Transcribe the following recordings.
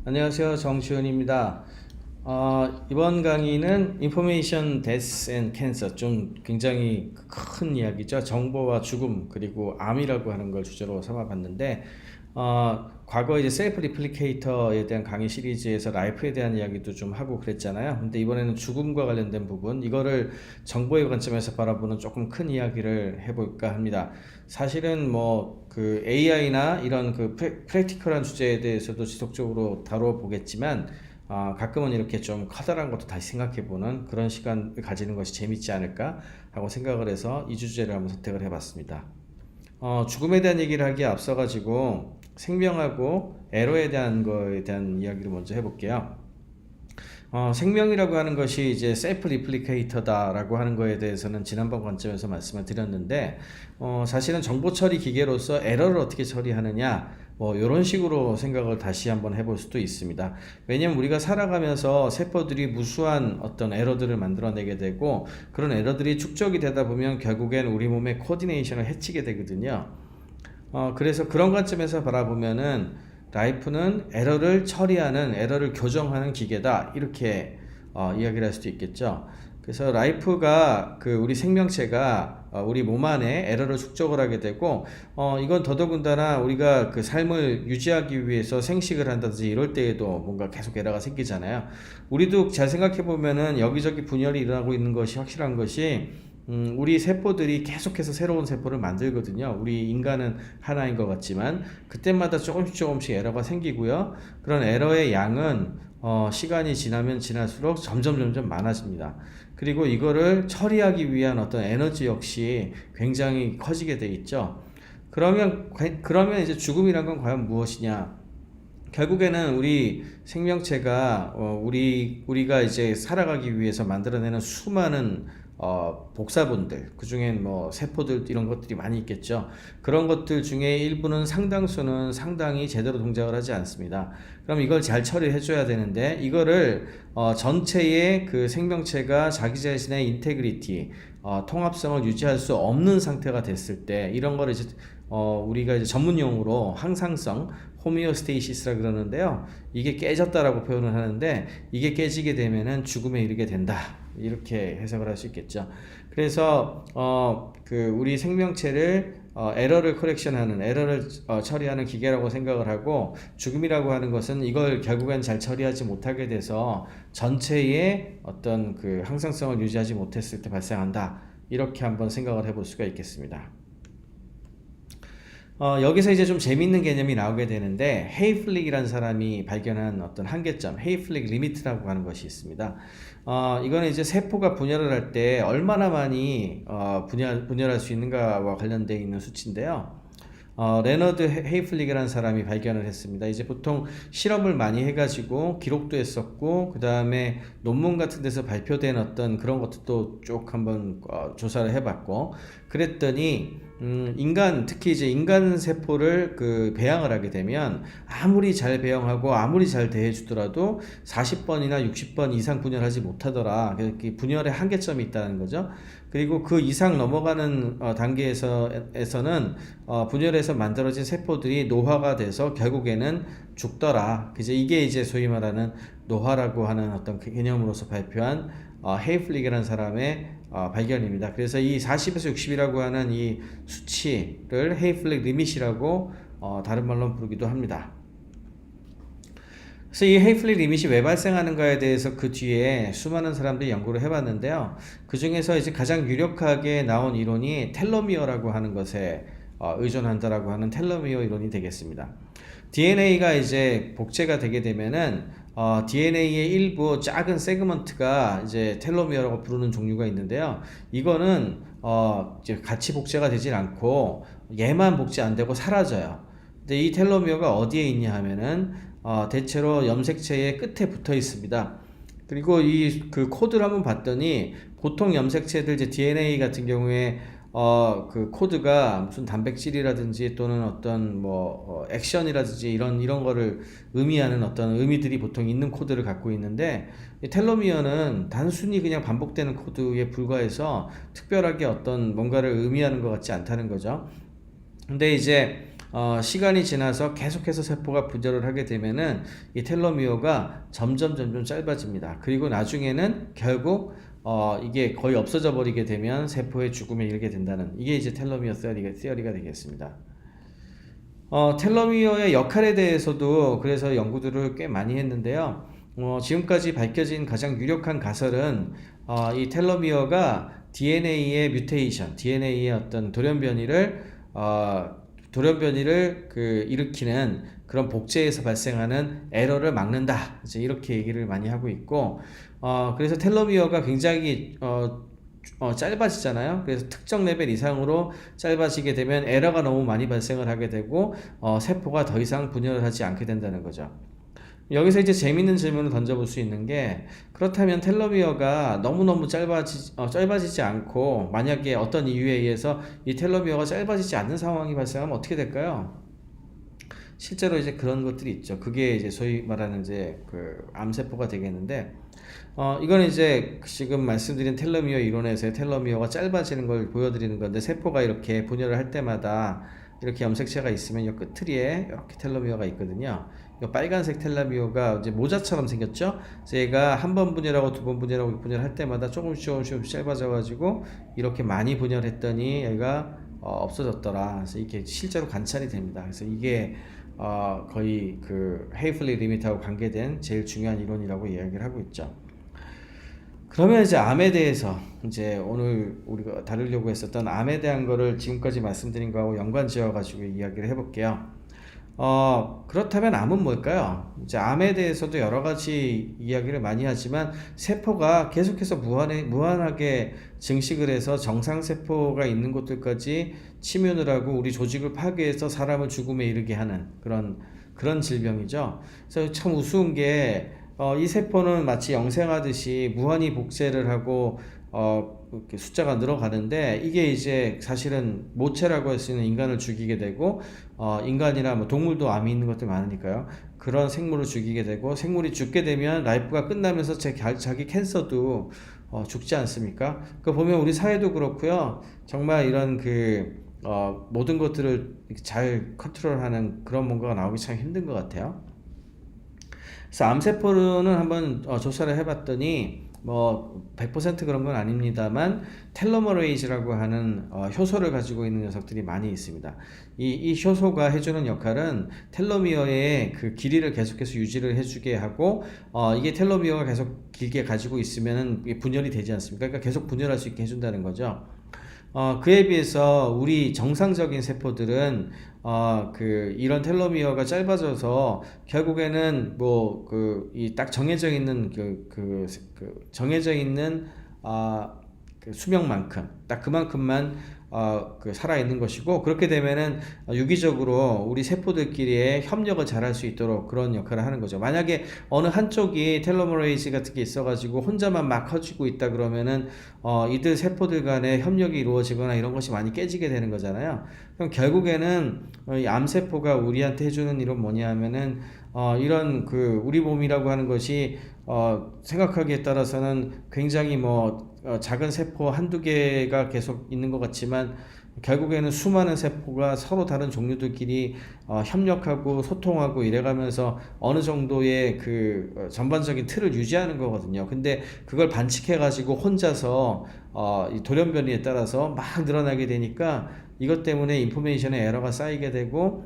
안녕하세요. 정지훈입니다. 이번 강의는 Information Death and Cancer, 좀 굉장히 큰 이야기죠. 정보와 죽음 그리고 암이라고 하는 걸 주제로 삼아봤는데, 과거 이제 셀프 리플리케이터에 대한 강의 시리즈에서 라이프에 대한 이야기도 좀 하고 그랬잖아요. 근데 이번에는 죽음과 관련된 부분, 이거를 정보의 관점에서 바라보는 조금 큰 이야기를 해볼까 합니다. 사실은 뭐 그 AI나 이런 그 프랙티컬한 주제에 대해서도 지속적으로 다뤄보겠지만, 가끔은 이렇게 좀 커다란 것도 다시 생각해보는 그런 시간을 가지는 것이 재밌지 않을까 하고 생각을 해서 이 주제를 한번 선택을 해봤습니다. 죽음에 대한 얘기를 하기에 앞서가지고 생명하고 에러에 대한 거에 대한 이야기를 먼저 해볼게요. 생명이라고 하는 것이 이제 셀프 리플리케이터다라고 하는 거에 대해서는 지난번 관점에서 말씀을 드렸는데, 사실은 정보 처리 기계로서 에러를 어떻게 처리하느냐, 뭐 이런 식으로 생각을 다시 한번 해볼 수도 있습니다. 왜냐면 우리가 살아가면서 세포들이 무수한 어떤 에러들을 만들어내게 되고, 그런 에러들이 축적이 되다 보면 결국엔 우리 몸의 코디네이션을 해치게 되거든요. 그래서 그런 관점에서 바라보면은 라이프는 에러를 처리하는, 에러를 교정하는 기계다, 이렇게 이야기를 할 수도 있겠죠. 그래서 라이프가 우리 생명체가 우리 몸 안에 에러를 축적을 하게 되고, 이건 더더군다나 우리가 그 삶을 유지하기 위해서 생식을 한다든지 이럴 때에도 뭔가 계속 에러가 생기잖아요. 우리도 잘 생각해 보면은 여기저기 분열이 일어나고 있는 것이 확실한 것이, 우리 세포들이 계속해서 새로운 세포를 만들거든요. 우리 인간은 하나인 것 같지만 그때마다 조금씩 에러가 생기고요. 그런 에러의 양은 시간이 지나면 지날수록 점점 많아집니다. 그리고 이거를 처리하기 위한 어떤 에너지 역시 굉장히 커지게 돼 있죠. 그러면 이제 죽음이란 건 과연 무엇이냐? 결국에는 우리 생명체가 우리가 이제 살아가기 위해서 만들어내는 수많은 복사본들, 그 중엔 뭐 세포들 이런 것들이 많이 있겠죠. 그런 것들 중에 일부는, 상당수는 상당히 제대로 동작을 하지 않습니다. 그럼 이걸 잘 처리해 줘야 되는데, 이거를 전체의 그 생명체가 자기 자신의 인테그리티, 통합성을 유지할 수 없는 상태가 됐을 때, 이런 거를 이제 우리가 이제 전문 용어로 항상성, 호미오스테이시스라 그러는데요. 이게 깨졌다라고 표현을 하는데, 이게 깨지게 되면은 죽음에 이르게 된다, 이렇게 해석을 할 수 있겠죠. 그래서 우리 생명체를 에러를 커렉션하는, 에러를 처리하는 기계라고 생각을 하고, 죽음이라고 하는 것은 이걸 결국엔 잘 처리하지 못하게 돼서 전체의 어떤 그 항상성을 유지하지 못했을 때 발생한다, 이렇게 한번 생각을 해볼 수가 있겠습니다. 여기서 이제 좀 재밌는 개념이 나오게 되는데, 헤이플릭이라는 사람이 발견한 어떤 한계점, 헤이플릭 리미트라고 하는 것이 있습니다. 이거는 이제 세포가 분열을 할 때 얼마나 많이 분열할 수 있는가와 관련되어 있는 수치인데요. 레너드 헤이플릭이라는 사람이 발견을 했습니다. 이제 보통 실험을 많이 해가지고 기록도 했었고, 그 다음에 논문 같은 데서 발표된 어떤 그런 것도 쭉 한번 조사를 해봤고, 그랬더니 특히 이제 인간 세포를 배양을 하게 되면 아무리 잘 배양하고 아무리 잘 대해주더라도 40번이나 60번 이상 분열하지 못하더라. 분열의 한계점이 있다는 거죠. 그리고 그 이상 넘어가는 단계에서는 분열해서 만들어진 세포들이 노화가 돼서 결국에는 죽더라. 이게 이제 소위 말하는 노화라고 하는 어떤 개념으로서 발표한 헤이플릭이라는 사람의 발견입니다. 그래서 이 40에서 60이라고 하는 이 수치를 헤이플릭 리밋이라고 다른 말로 부르기도 합니다. 그래서 이 헤이플릭 리밋이 왜 발생하는가에 대해서 그 뒤에 수많은 사람들이 연구를 해봤는데요. 그 중에서 이제 가장 유력하게 나온 이론이 텔로미어라고 하는 것에 의존한다라고 하는 텔로미어 이론이 되겠습니다. DNA가 이제 복제가 되게 되면은 DNA의 일부 작은 세그먼트가 이제 텔로미어라고 부르는 종류가 있는데요. 이거는 이제 같이 복제가 되질 않고 얘만 복제 안 되고 사라져요. 근데 이 텔로미어가 어디에 있냐 하면은 대체로 염색체의 끝에 붙어 있습니다. 그리고 그 코드를 한번 봤더니, 보통 염색체들 이제 DNA 같은 경우에 그 코드가 무슨 단백질이라든지 또는 어떤 액션이라든지 이런 거를 의미하는 어떤 의미들이 보통 있는 코드를 갖고 있는데, 이 텔로미어는 단순히 그냥 반복되는 코드에 불과해서 특별하게 어떤 뭔가를 의미하는 것 같지 않다는 거죠. 근데 이제 시간이 지나서 계속해서 세포가 분열을 하게 되면은 이 텔로미어가 점점 짧아집니다. 그리고 나중에는 결국 이게 거의 없어져 버리게 되면 세포의 죽음에 이르게 된다는, 이게 이제 텔로미어 시어리가 되겠습니다. 텔로미어의 역할에 대해서도 그래서 연구들을 꽤 많이 했는데요. 지금까지 밝혀진 가장 유력한 가설은 이 텔로미어가 DNA의 뮤테이션, DNA의 어떤 돌연변이를 일으키는 그런 복제에서 발생하는 에러를 막는다, 이제 이렇게 얘기를 많이 하고 있고, 그래서 텔로미어가 굉장히 짧아지잖아요. 그래서 특정 레벨 이상으로 짧아지게 되면 에러가 너무 많이 발생을 하게 되고 세포가 더 이상 분열을 하지 않게 된다는 거죠. 여기서 이제 재밌는 질문을 던져볼 수 있는 게, 그렇다면 텔로미어가 너무너무 짧아지지 않고 만약에 어떤 이유에 의해서 이 텔로미어가 짧아지지 않는 상황이 발생하면 어떻게 될까요? 실제로 이제 그런 것들이 있죠. 그게 이제 소위 말하는 이제 암세포가 되겠는데, 이건 이제 지금 말씀드린 텔로미어 이론에서의 텔로미어가 짧아지는 걸 보여드리는 건데, 세포가 이렇게 분열을 할 때마다 이렇게 염색체가 있으면 이 끝트리에 이렇게 텔로미어가 있거든요. 이 빨간색 텔로미어가 이제 모자처럼 생겼죠. 그래서 얘가 한 번 분열하고 두 번 분열하고 분열할 때마다 조금씩 짧아져가지고 이렇게 많이 분열했더니 얘가 없어졌더라. 그래서 이게 실제로 관찰이 됩니다. 그래서 이게 거의 헤이플리 리미트하고 관계된 제일 중요한 이론이라고 이야기를 하고 있죠. 그러면 이제 암에 대해서, 이제 오늘 우리가 다루려고 했었던 암에 대한 거를 지금까지 말씀드린 거하고 연관 지어 가지고 이야기를 해볼게요. 그렇다면 암은 뭘까요? 이제 암에 대해서도 여러 가지 이야기를 많이 하지만, 세포가 계속해서 무한하게 증식을 해서 정상세포가 있는 곳들까지 침윤을 하고 우리 조직을 파괴해서 사람을 죽음에 이르게 하는 그런 질병이죠. 그래서 참 우스운 게, 이 세포는 마치 영생하듯이 무한히 복제를 하고 이렇게 숫자가 늘어가는데, 이게 이제 사실은 모체라고 할 수 있는 인간을 죽이게 되고, 인간이나 뭐 동물도 암이 있는 것들 많으니까요. 그런 생물을 죽이게 되고, 생물이 죽게 되면 라이프가 끝나면서 자기 캔서도 죽지 않습니까? 그 보면 우리 사회도 그렇고요. 정말 이런 모든 것들을 잘 컨트롤하는 그런 뭔가가 나오기 참 힘든 것 같아요. 그래서 암세포는 한번 조사를 해봤더니, 100% 그런 건 아닙니다만 텔로머레이즈라고 하는 효소를 가지고 있는 녀석들이 많이 있습니다. 이 효소가 해주는 역할은 텔로미어의 길이를 계속해서 유지를 해주게 하고, 이게 텔로미어가 계속 길게 가지고 있으면 분열이 되지 않습니까? 그러니까 계속 분열할 수 있게 해준다는 거죠. 그에 비해서 우리 정상적인 세포들은 이런 텔로미어가 짧아져서 결국에는 이 딱 정해져 있는 정해져 있는 수명만큼 딱 그만큼만 살아 있는 것이고, 그렇게 되면은 유기적으로 우리 세포들끼리의 협력을 잘할 수 있도록 그런 역할을 하는 거죠. 만약에 어느 한쪽이 텔로머레이즈 같은 게 있어가지고 혼자만 막 커지고 있다 그러면은 이들 세포들 간의 협력이 이루어지거나 이런 것이 많이 깨지게 되는 거잖아요. 그럼 결국에는 이 암세포가 우리한테 해주는 일은 뭐냐면은 이런 우리 몸이라고 하는 것이 생각하기에 따라서는 굉장히 작은 세포 한두 개가 계속 있는 것 같지만, 결국에는 수많은 세포가 서로 다른 종류들끼리 협력하고 소통하고 이래가면서 어느 정도의 전반적인 틀을 유지하는 거거든요. 근데 그걸 반칙해 가지고 혼자서 이 돌연변이에 따라서 막 늘어나게 되니까, 이것 때문에 인포메이션의 에러가 쌓이게 되고,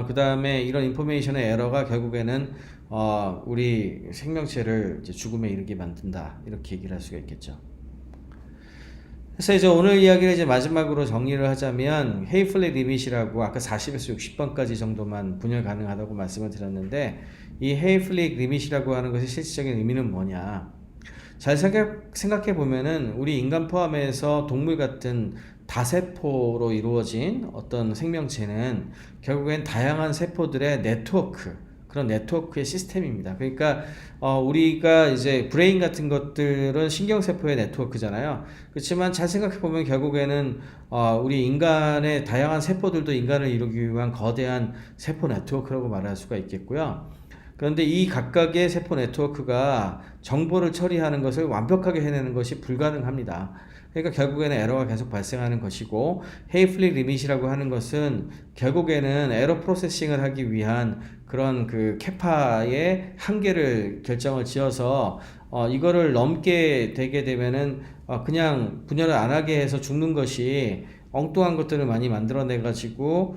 그 다음에 이런 인포메이션의 에러가 결국에는 우리 생명체를 이제 죽음에 이르게 만든다, 이렇게 얘기를 할 수가 있겠죠. 그래서 이제 오늘 이야기를 이제 마지막으로 정리를 하자면, 헤이플리 리밋이라고 아까 40에서 60번까지 정도만 분열 가능하다고 말씀을 드렸는데, 이 헤이플리 리밋이라고 하는 것의 실질적인 의미는 뭐냐? 잘 생각해 보면은 우리 인간 포함해서 동물 같은 다세포로 이루어진 어떤 생명체는 결국엔 다양한 세포들의 그런 네트워크의 시스템입니다. 그러니까 우리가 이제 브레인 같은 것들은 신경세포의 네트워크잖아요. 그렇지만 잘 생각해 보면 결국에는 우리 인간의 다양한 세포들도 인간을 이루기 위한 거대한 세포 네트워크라고 말할 수가 있겠고요. 그런데 이 각각의 세포 네트워크가 정보를 처리하는 것을 완벽하게 해내는 것이 불가능합니다. 그러니까 결국에는 에러가 계속 발생하는 것이고, 헤이플릭 리밋이라고 하는 것은 결국에는 에러 프로세싱을 하기 위한 그런 그 캐파의 한계를 결정을 지어서 이거를 넘게 되게 되면은 그냥 분열을 안 하게 해서 죽는 것이, 엉뚱한 것들을 많이 만들어내 가지고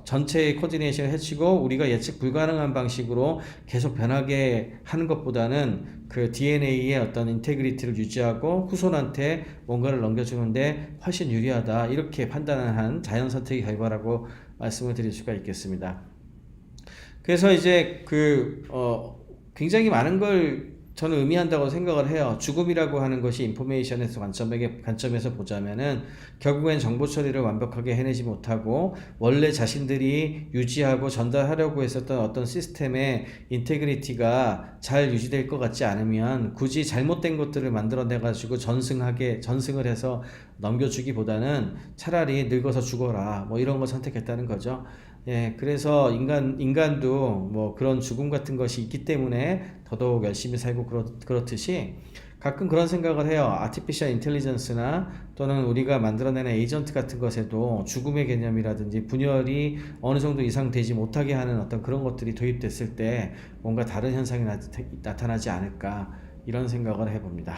전체의 코디네이션을 해치고 우리가 예측 불가능한 방식으로 계속 변하게 하는 것보다는 그 DNA의 어떤 인테그리티를 유지하고 후손한테 뭔가를 넘겨주는데 훨씬 유리하다, 이렇게 판단한 자연 선택의 결과라고 말씀을 드릴 수가 있겠습니다. 그래서 이제 굉장히 많은 걸 저는 의미한다고 생각을 해요. 죽음이라고 하는 것이 인포메이션에서 관점에서 보자면은 결국엔 정보 처리를 완벽하게 해내지 못하고 원래 자신들이 유지하고 전달하려고 했었던 어떤 시스템의 인테그리티가 잘 유지될 것 같지 않으면 굳이 잘못된 것들을 만들어내 가지고 전승을 해서 넘겨주기보다는 차라리 늙어서 죽어라, 뭐 이런 걸 선택했다는 거죠. 예, 그래서 인간도 뭐 그런 죽음 같은 것이 있기 때문에 더더욱 열심히 살고 그렇듯이, 가끔 그런 생각을 해요. 아티피셜 인텔리전스나 또는 우리가 만들어내는 에이전트 같은 것에도 죽음의 개념이라든지 분열이 어느 정도 이상 되지 못하게 하는 어떤 그런 것들이 도입됐을 때 뭔가 다른 현상이 나타나지 않을까, 이런 생각을 해봅니다.